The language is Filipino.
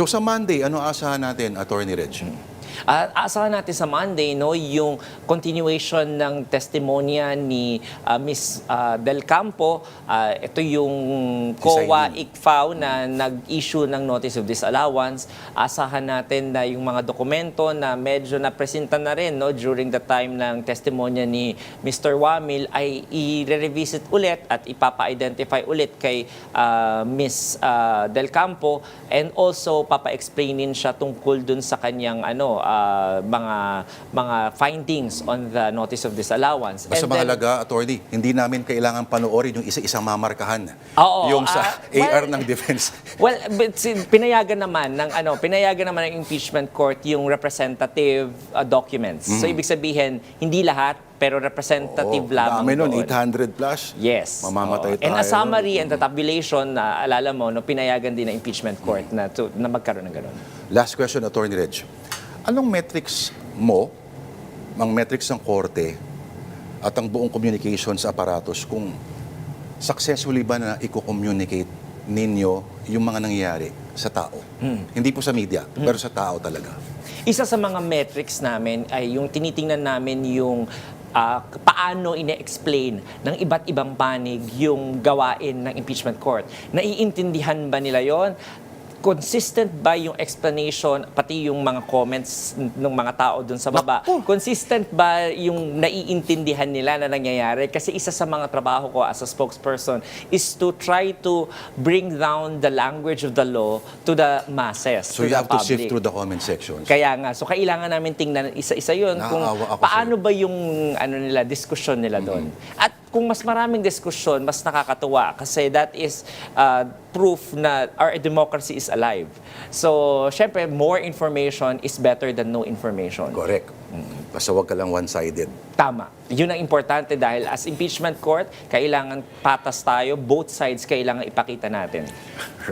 So sa Monday, ano asahan natin, Attorney Reg? Asahan natin sa Monday yung continuation ng testimonya ni Miss Del Campo. Ito yung COA ICFAO na nag-issue ng Notice of Disallowance. Asahan natin na yung mga dokumento na medyo napresenta na rin during the time ng testimonya ni Mr. Wamil ay i-revisit ulit at ipapa-identify ulit kay Miss Del Campo, and also papa-explainin siya tungkol dun sa kanyang mga findings on the Notice of Disallowance. Basta mahalaga, Attorney, hindi namin kailangan panoorin yung isa-isang mamarkahan. Oo, yung sa AR ng defense. Well, pinayagan naman ng impeachment court yung representative documents. So ibig sabihin, hindi lahat, pero representative lamang Dami nun, doon. 800 plus. Yes. Mamamatay tayo. And a summary and a tabulation, na alala mo, pinayagan din ng impeachment court na magkaroon ng gano'n. Last question, Attorney Reg. Anong metrics mo, ang metrics ng korte at ang buong communications apparatus kung successfully ba na i-communicate ninyo yung mga nangyayari sa tao? Hindi po sa media, pero sa tao talaga. Isa sa mga metrics namin ay yung tinitingnan namin yung paano ine-explain ng iba't ibang panig yung gawain ng impeachment court. Naiintindihan ba nila yon? Consistent ba yung explanation, pati yung mga comments ng mga tao dun sa baba? Consistent ba yung naiintindihan nila na nangyayari? Kasi isa sa mga trabaho ko as a spokesperson is to try to bring down the language of the law to the masses, So you have to sift through the comment sections. Kaya nga, so kailangan namin tingnan isa-isa yun kung paano ba yung diskusyon nila doon. At kung mas maraming diskusyon, mas nakakatuwa kasi that is proof na our democracy is alive. So, syempre, more information is better than no information. Correct. Basta wag ka lang one-sided. Tama. Yun ang importante dahil as impeachment court, kailangan patas tayo, both sides kailangan ipakita natin.